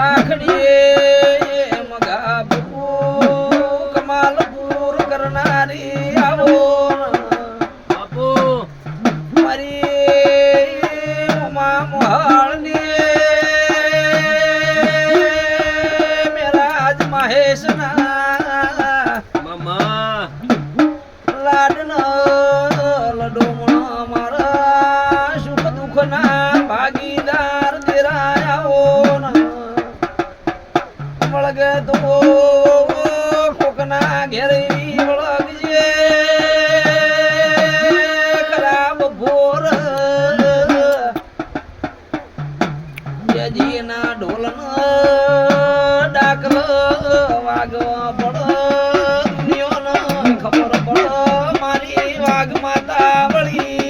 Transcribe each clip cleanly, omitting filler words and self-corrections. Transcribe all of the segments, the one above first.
પાખડીએ મગાપુર કમાલપુર કરનારી આવો બાપુ મારી ઉમા મોહાળની મેરાજ મહેશના મામા લાડના લડોમણ મારા સુખ દુઃખના ભાગીદાર દેરાયાઓ મળગે તો કોકના ઘેરે વળગજે ખરાબ ભોર યજીના ઢોલન ડાકલ વાગવા પડ દુનિયાને ખબર પડ મારી વાઘ માતા વળી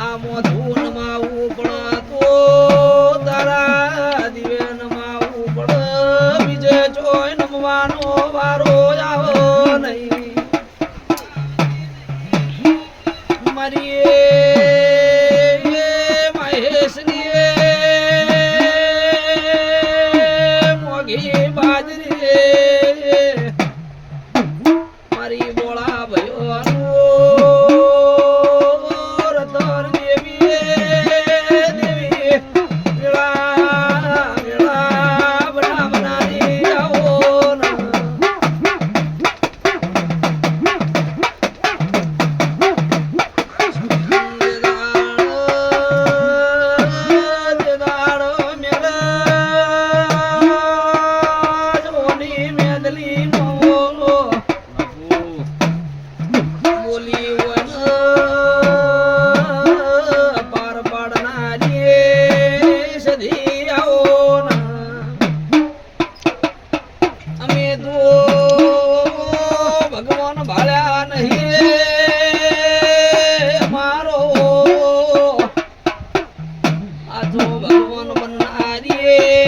આમો ધૂન માવું પડ તો તારા દિવે નમાવું પડ બીજે જોઈ નમવાનો વારો આવો નહીં મારી મહેશની મોઘી બાજરી મારી બોળા ભયો ભગવાન બનનારી